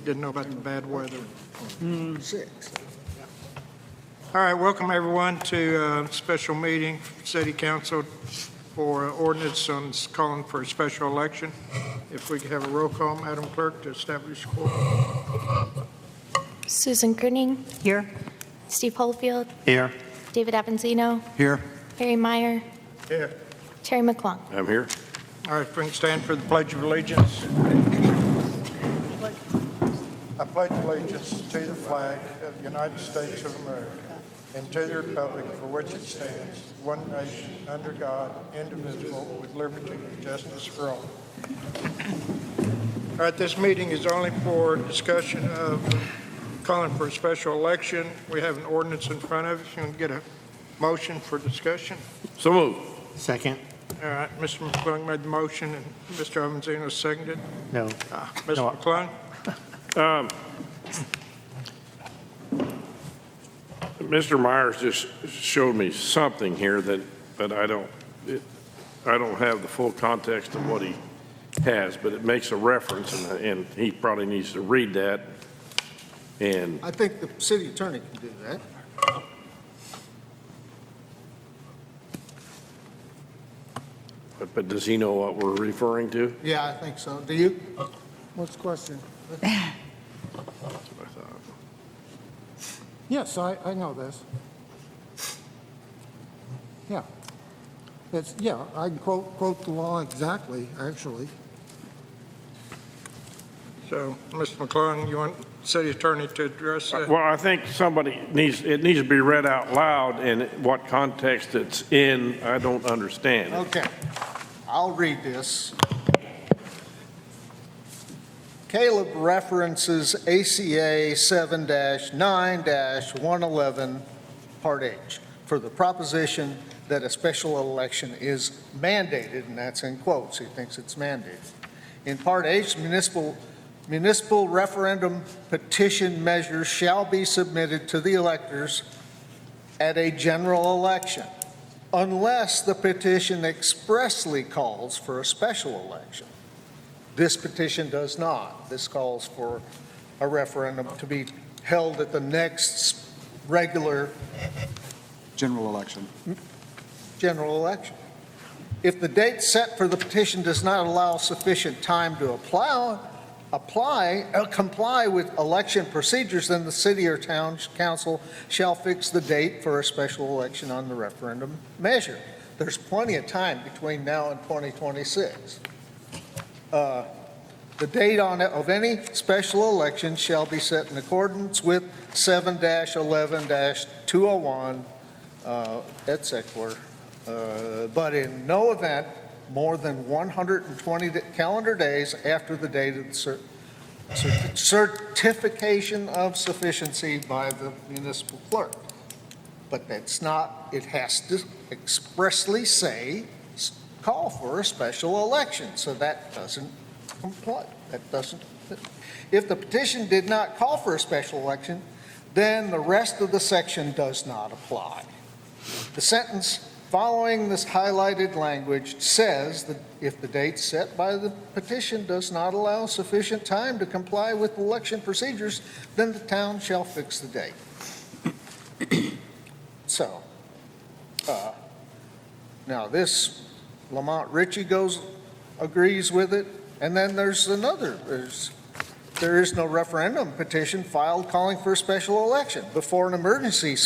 Didn't know about the bad weather. 6. All right, welcome everyone to a special meeting, City Council for ordinance on calling for a special election. If we could have a roll call, Madam Clerk, to establish quorum. Susan Grunning. Here. Steve Holyfield. Here. David Avanzino. Here. Harry Meyer. Here. Terry McClung. I'm here. All right, if we can stand for the Pledge of Allegiance. I pledge allegiance to the flag of the United States of America and to the republic for which it stands, one nation, under God, indivisible, with liberty and justice for all. All right, this meeting is only for discussion of calling for a special election. We have an ordinance in front of us. You want to get a motion for discussion? So moved. Second. All right, Mr. McClung made the motion and Mr. Avanzino seconded. No. Mr. No. McClung? Mr. Myers just showed me something here but I don't have the full context of what he has, but it makes a reference, and he probably needs to read that. And I think the city attorney can do that. but does he know what we're referring to? Yeah, I think so. Do you? What's the question? Yes, I know this. Yeah. I can quote the law exactly, actually. So, Mr. McClung, you want city attorney to address that? Well, I think it needs to be read out loud, and what context it's in, I don't understand. Okay. I'll read this. Caleb references ACA 7-9-111, Part H, for the proposition that a special election is mandated, and that's in quotes. He thinks it's mandated. In Part H, municipal referendum petition measures shall be submitted to the electors at a general election, unless the petition expressly calls for a special election. This petition does not. This calls for a referendum to be held at the next regular General election. general election. If the date set for the petition does not allow sufficient time to comply with election procedures, then the city or town council shall fix the date for a special election on the referendum measure. There's plenty of time between now and 2026. The date of any special election shall be set in accordance with 7-11-201, et cetera, but in no event more than 120 calendar days after the date of the certification of sufficiency by the municipal clerk. But that's not, it has to expressly say, call for a special election, so that doesn't comply. If the petition did not call for a special election, then the rest of the section does not apply. The sentence following this highlighted language says that if the date set by the petition does not allow sufficient time to comply with election procedures, then the town shall fix the date. So, now this, Lamont Ritchie agrees with it, and then there's another, there is no referendum petition filed calling for a special election. Before an emergency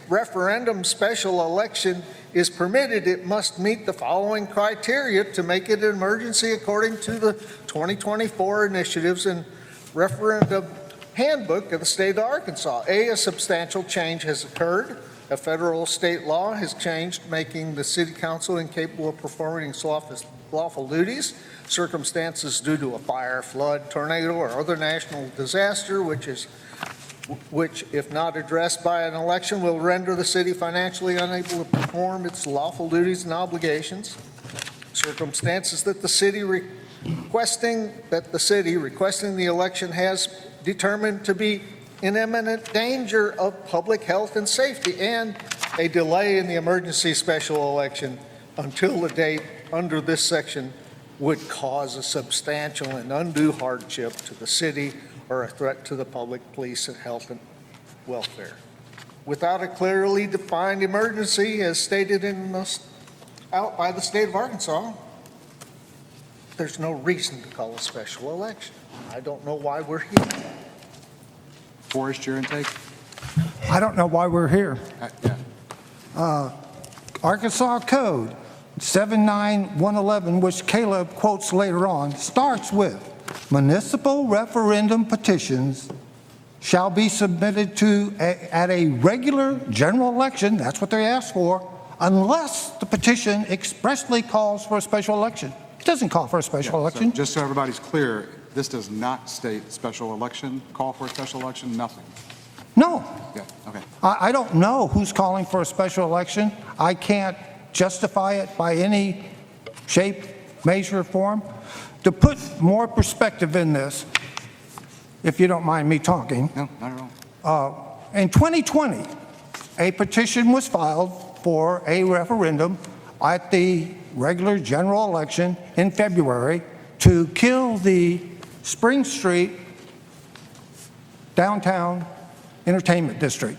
referendum special election is permitted, it must meet the following criteria to make it an emergency according to the 2024 Initiatives and Referendum Handbook of the state of Arkansas. A substantial change has occurred. A federal state law has changed, making the city council incapable of performing its lawful duties. Circumstances due to a fire, flood, tornado, or other national disaster, which, if not addressed by an election, will render the city financially unable to perform its lawful duties and obligations. Circumstances that the city requesting the election has determined to be in imminent danger of public health and safety, and a delay in the emergency special election until the date under this section would cause a substantial and undue hardship to the city or a threat to the public, police, and health and welfare. Without a clearly defined emergency, as stated out by the state of Arkansas, there's no reason to call a special election. I don't know why we're here. Forrest, your intake? I don't know why we're here. Yeah. Arkansas Code 79111, which Caleb quotes later on, starts with municipal referendum petitions shall be submitted at a regular general election, that's what they ask for, unless the petition expressly calls for a special election. It doesn't call for a special So election. just so everybody's clear, this does not state special election, call for a special election, nothing. No, Yeah, okay. I don't know who's calling for a special election. I can't justify it by any shape, measure, or form. To put more perspective in this, if you don't mind me talking, No, not at all. in 2020, a petition was filed for a referendum at the regular general election in February to kill the Spring Street downtown entertainment district.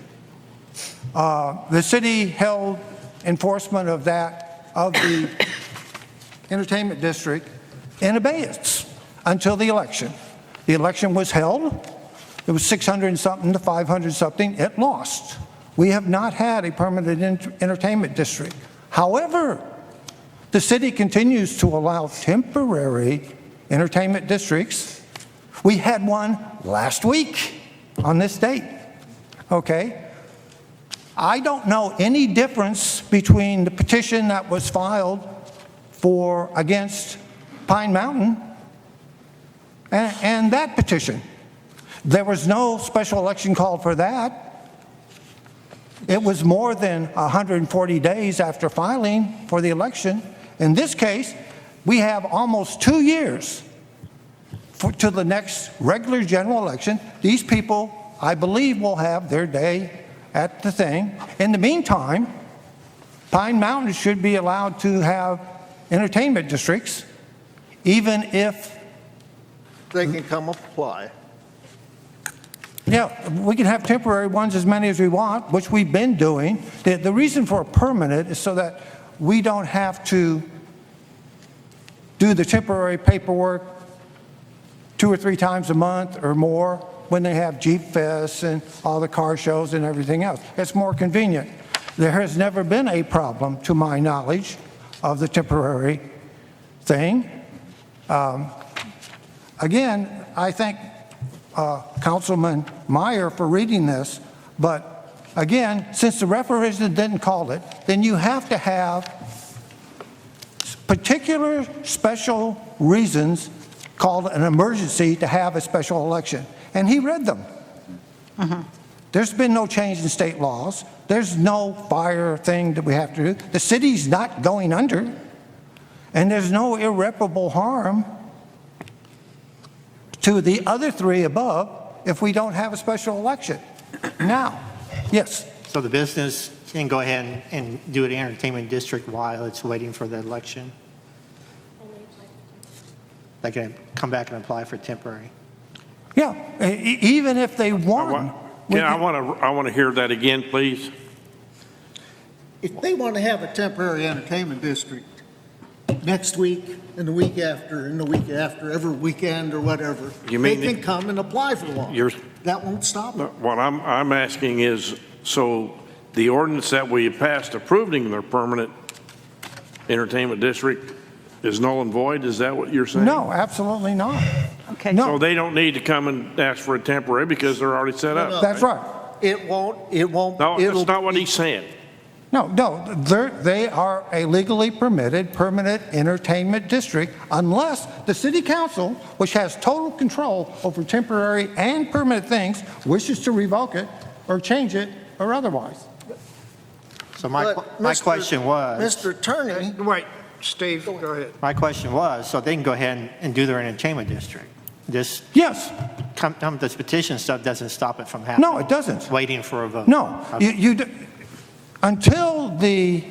The city held enforcement of the entertainment district in abeyance until the election. The election was held. It was 600 and something to 500 something. It lost. We have not had a permanent entertainment district. However, the city continues to allow temporary entertainment districts. We had one last week on this date. Okay? I don't know any difference between the petition that was filed against Pine Mountain and that petition. There was no special election called for that. It was more than 140 days after filing for the election. In this case, we have almost 2 years to the next regular general election. These people, I believe, will have their day at the thing. In the meantime, Pine Mountain should be allowed to have entertainment districts, even if, They can come apply. yeah, we can have temporary ones as many as we want, which we've been doing. The reason for a permanent is so that we don't have to do the temporary paperwork 2 or 3 times a month or more when they have Jeep Fest and all the car shows and everything else. It's more convenient. There has never been a problem, to my knowledge, of the temporary thing. Again, I thank Councilman Meyer for reading this, but again, since the referendum didn't call it, then you have to have particular special reasons called an emergency to have a special election. And he read them. There's been no change in state laws. There's no fire thing that we have to do. The city's not going under. And there's no irreparable harm to the other 3 above if we don't have a special election. Now, yes, So the business can go ahead and do an entertainment district while it's waiting for the election? They can come back and apply for temporary? yeah, even if they won. I want to hear that again, please. If they want to have a temporary entertainment district next week and the week after and the week after, every weekend or whatever, You mean they can come and apply for one. That won't stop them. What I'm asking is, so the ordinance that we passed approving their permanent entertainment district is null and void? Is that what you're saying? No, absolutely not. Okay. No. So they don't need to come and ask for a temporary because they're already set up? That's right. It won't, No, it'll that's not what be- he's saying. No, they are a legally permitted permanent entertainment district unless the city council, which has total control over temporary and permanent things, wishes to revoke it or change it or otherwise. So my But my Mr. question was, Mr. Attorney, Wait, Steve, go ahead. my question was, so they can go ahead and do their entertainment district? This, Yes, this petition stuff doesn't stop it from happening? no, it doesn't. Waiting for a vote? No, Okay. until the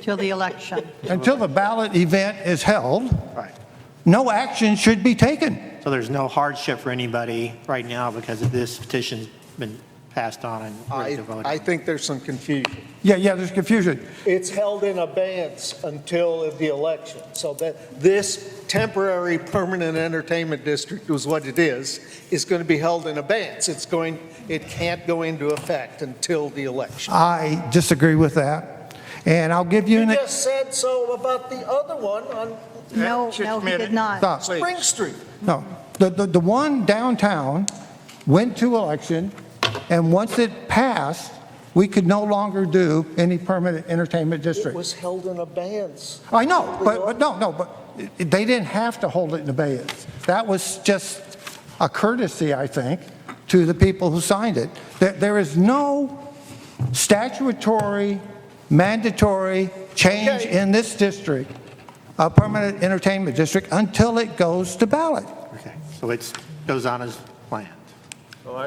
till the election. until the ballot event is held, Right. no action should be taken. So there's no hardship for anybody right now because of this petition's been passed on and ready to vote. I think there's some confusion. Yeah, there's confusion. It's held in abeyance until the election, so that this temporary permanent entertainment district was what it is going to be held in abeyance. It can't go into effect until the election. I disagree with that. And I'll give you You an, just said so about the other one on No, Just a no, he minute. did not. stop. Spring Street. No, the one downtown went to election, and once it passed, we could no longer do any permanent entertainment It district. was held in abeyance. I know, but they didn't have to hold it in abeyance. That was just a courtesy, I think, to the people who signed it. There is no statutory, mandatory change Okay. in this district, a permanent entertainment district, until it goes to ballot. Okay, so it goes on as planned.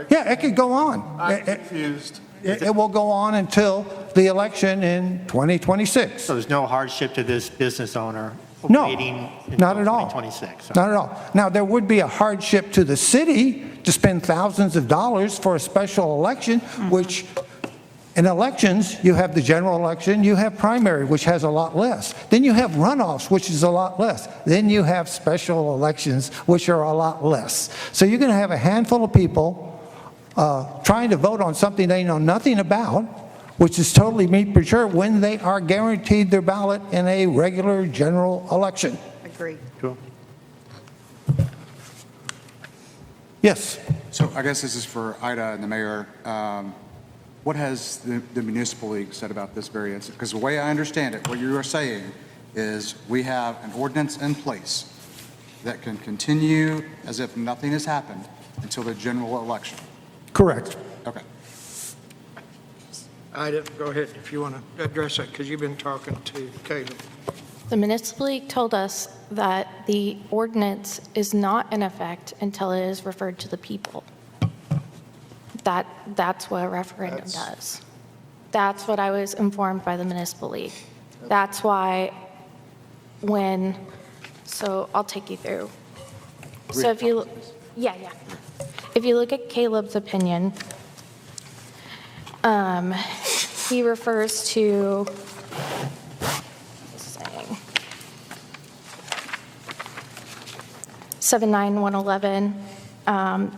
Yeah, it could go on. I'm confused. It will go on until the election in 2026. So there's no hardship to this business owner No, waiting not until at all. 2026? Not at all. Now, there would be a hardship to the city to spend thousands of dollars for a special election, which in elections, you have the general election, you have primary, which has a lot less. Then you have runoffs, which is a lot less. Then you have special elections, which are a lot less. So you're going to have a handful of people trying to vote on something they know nothing about, which is totally premature when they are guaranteed their ballot in a regular general election. Agree. Cool. Yes. So I guess this is for Ida and the mayor. What has the municipal league said about this variance? Because the way I understand it, what you are saying is we have an ordinance in place that can continue as if nothing has happened until the general election. Correct. Okay. Ida, go ahead if you want to address that, because you've been talking to Caleb. The municipal league told us that the ordinance is not in effect until it is referred to the people. That's what a referendum does. That's what I was informed by the municipal league. That's why so I'll take you through. So if you, yeah. If you look at Caleb's opinion, he refers to, saying, 79111.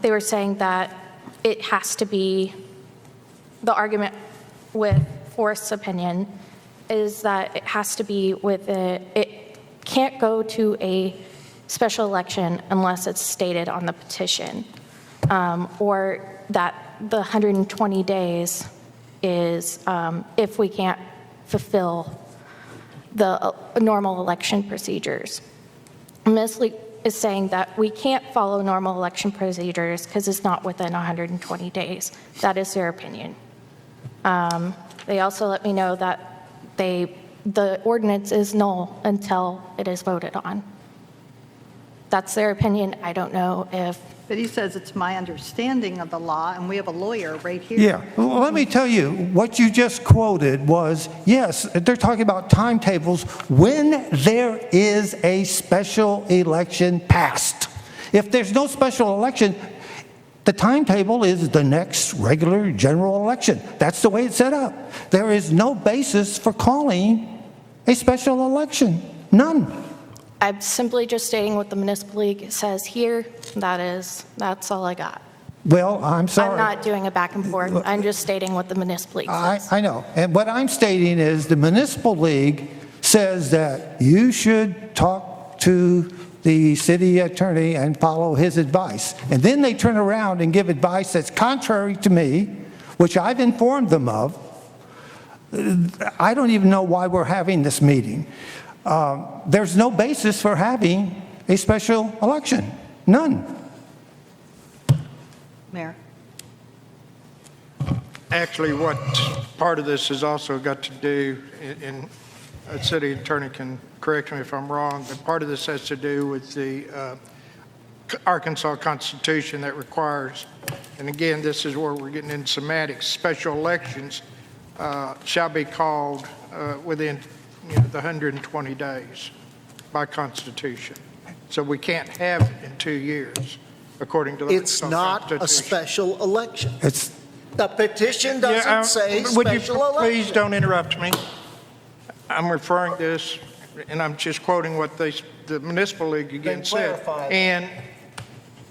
They were saying that it has to be, the argument with Forrest's opinion is that it has to be it can't go to a special election unless it's stated on the petition, or that the 120 days is if we can't fulfill the normal election procedures. Ms. Lee is saying that we can't follow normal election procedures because it's not within 120 days. That is their opinion. They also let me know that the ordinance is null until it is voted on. That's their opinion. I don't know if But he says it's my understanding of the law, and we have a lawyer right here. Yeah, well, let me tell you, what you just quoted was, yes, they're talking about timetables when there is a special election passed. If there's no special election, the timetable is the next regular general election. That's the way it's set up. There is no basis for calling a special election, none. I'm simply just stating what the municipal league says here. That's all I got. Well, I'm sorry. I'm not doing a back and forth. I'm just stating what the municipal league says. I know. And what I'm stating is the municipal league says that you should talk to the city attorney and follow his advice. And then they turn around and give advice that's contrary to me, which I've informed them of. I don't even know why we're having this meeting. There's no basis for having a special election. None. Mayor? Actually, what part of this has also got to do, and a city attorney can correct me if I'm wrong, but part of this has to do with the Arkansas Constitution that requires, and again, this is where we're getting into semantics, special elections shall be called within the 120 days by Constitution. So we can't have it in 2 years, according to the It's not a Constitution. special election. It's, The petition Yeah, doesn't say would you special please election. don't interrupt me? I'm referring to this, and I'm just quoting what the municipal league again Then said. clarify. And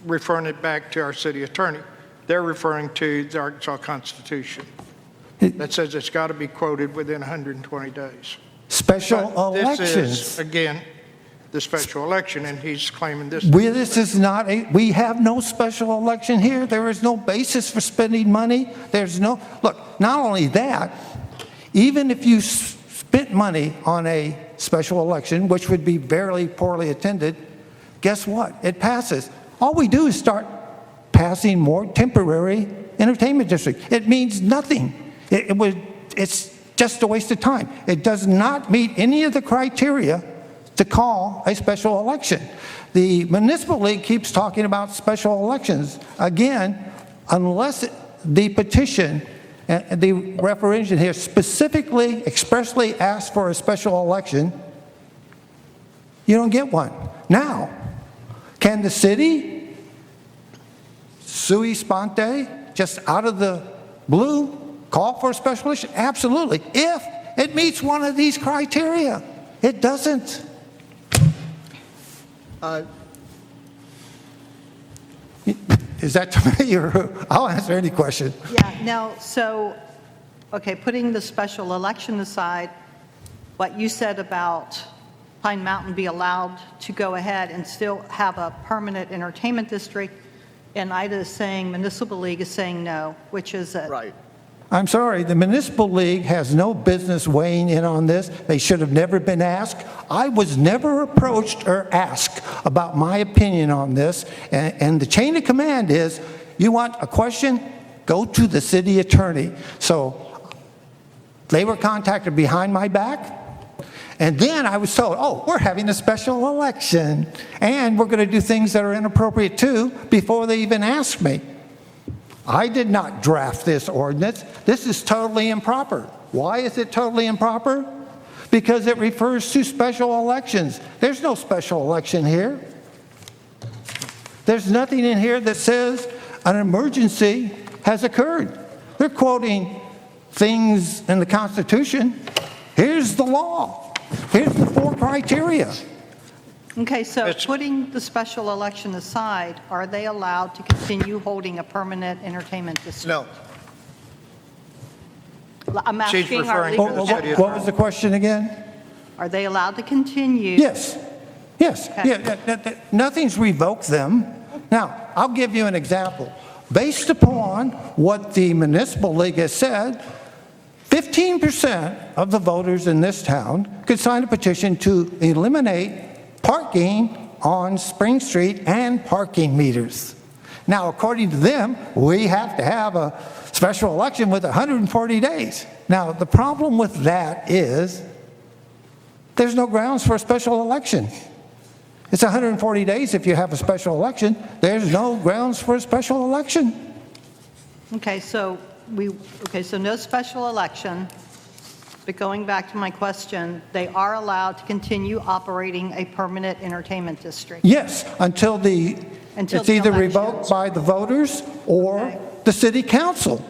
referring it back to our city attorney. They're referring to the Arkansas Constitution. That says it's got to be quoted within 120 days. special But this is, elections. again, the special election, and he's claiming this. This is not we have no special election here. There is no basis for spending money. There's no, look, not only that, even if you spent money on a special election, which would be very poorly attended, guess what? It passes. All we do is start passing more temporary entertainment districts. It means nothing. It's just a waste of time. It does not meet any of the criteria to call a special election. The municipal league keeps talking about special elections. Again, unless the petition, the referendum here specifically, expressly asks for a special election, you don't get one. Now, can the city, sui sponte, just out of the blue, call for a special election? Absolutely, if it meets one of these criteria. It doesn't. Is that to me, or I'll answer any question. Yeah, now, so, okay, putting the special election aside, what you said about Pine Mountain be allowed to go ahead and still have a permanent entertainment district, and Ida is saying, municipal league is saying no, which is it? Right. I'm sorry, the municipal league has no business weighing in on this. They should have never been asked. I was never approached or asked about my opinion on this. And the chain of command is, you want a question? Go to the city attorney. So they were contacted behind my back. And then I was told, oh, we're having a special election. And we're going to do things that are inappropriate too, before they even asked me. I did not draft this ordinance. This is totally improper. Why is it totally improper? Because it refers to special elections. There's no special election here. There's nothing in here that says an emergency has occurred. They're quoting things in the Constitution. Here's the law. Here's the 4 criteria. Okay, so It's- putting the special election aside, are they allowed to continue holding a permanent entertainment district? No. I'm She's asking our referring to legal the city counsel, What was the question again? are they allowed to continue? Yes, yes, Okay. yeah, nothing's revoked them. Now, I'll give you an example. Based upon what the municipal league has said, 15% of the voters in this town could sign a petition to eliminate parking on Spring Street and parking meters. Now, according to them, we have to have a special election with 140 days. Now, the problem with that is there's no grounds for a special election. It's 140 days if you have a special election. There's no grounds for a special election. Okay, so no special election, but going back to my question, they are allowed to continue operating a permanent entertainment district? Yes, until Until it's the either election. revoked by the voters or Okay. the city council,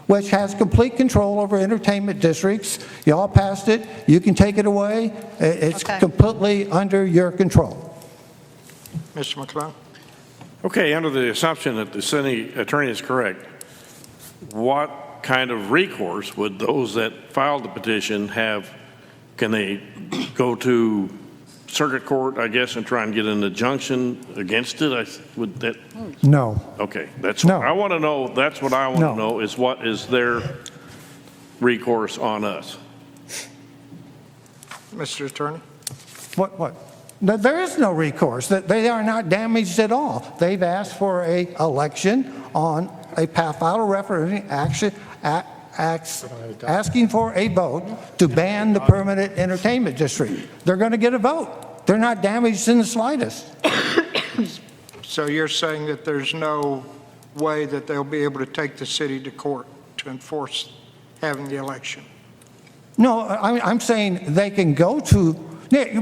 which has complete control over entertainment districts. Y'all passed it. You can take it away. It's Okay. completely under your control. Mr. McClung? Okay, under the assumption that the city attorney is correct, what kind of recourse would those that filed the petition have? Can they go to circuit court, I guess, and try and get an injunction against it? Would that, No. okay, that's No. what I want to know. That's what I want No. to know, is what is their recourse on us? Mr. Attorney? What? No, there is no recourse. They are not damaged at all. They've asked for a election on a file a referendum asking for a vote to ban the permanent entertainment district. They're going to get a vote. They're not damaged in the slightest. So you're saying that there's no way that they'll be able to take the city to court to enforce having the election? No, I'm saying they can go to,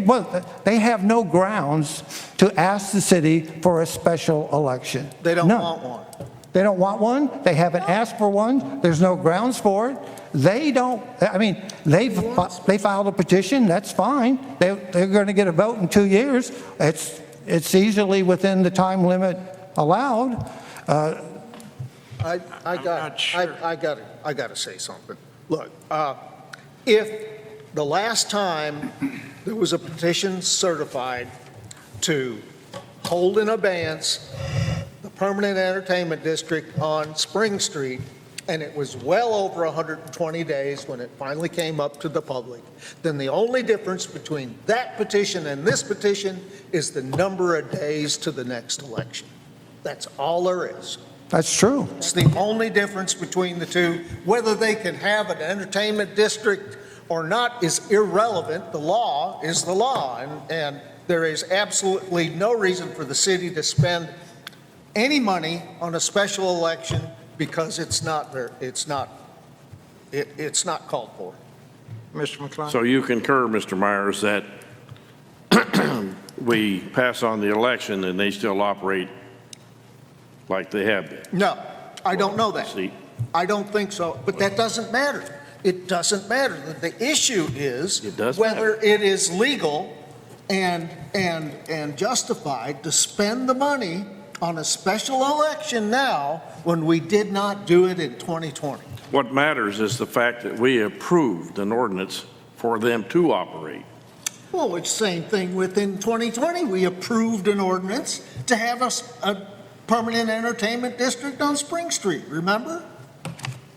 well, they have no grounds to ask the city for a special election. They don't None. want one. They don't want one, they haven't asked for one, there's no grounds for it. They don't, I mean, they filed a petition, that's fine. They're going to get a vote in 2 years. It's easily within the time limit allowed. I got not sure. I got to say something. Look, if the last time there was a petition certified to hold in abeyance the permanent entertainment district on Spring Street, and it was well over 120 days when it finally came up to the public, then the only difference between that petition and this petition is the number of days to the next election. That's all there is. That's true. It's the only difference between the two. Whether they can have an entertainment district or not is irrelevant. The law is the law, and there is absolutely no reason for the city to spend any money on a special election because it's not called for. Mr. McClung? So you concur, Mr. Myers, that we pass on the election and they still operate like they have been? No, I don't know that. See, I don't think so, but that doesn't matter. It doesn't matter. The issue is It does whether it is legal and justified to spend the money on a special election now when we did not do it in 2020. what matters is the fact that we approved an ordinance for them to operate. Well, it's the same thing within 2020. We approved an ordinance to have a permanent entertainment district on Spring Street, remember?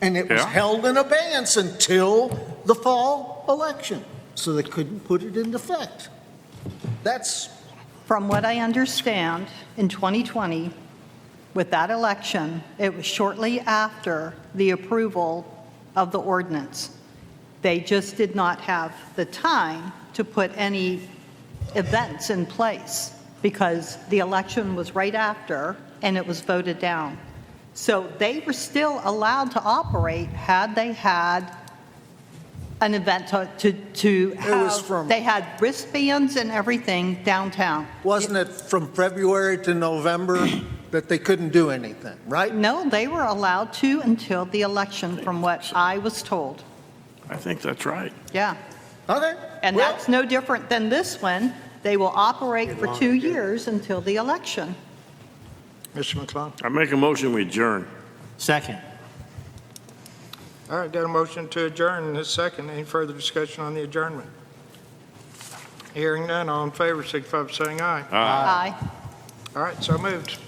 And it was Yeah. held in abeyance until the fall election, so they couldn't put it into effect. That's, From what I understand, in 2020, with that election, it was shortly after the approval of the ordinance. They just did not have the time to put any events in place because the election was right after and it was voted down. So they were still allowed to operate had they had an event to was have, from- they had wristbands and everything downtown. wasn't it from February to November that they couldn't do anything, right? No, they were allowed to until the election, from what I was told. I think that's right. Yeah. Okay. And well, that's no different than this one. They will operate for 2 years until the election. Mr. McClung? I make a motion, we adjourn. Second. All right, got a motion to adjourn in a second. Any further discussion on the adjournment? Hearing none, all in favor, signify by saying aye. Aye. All right, so moved.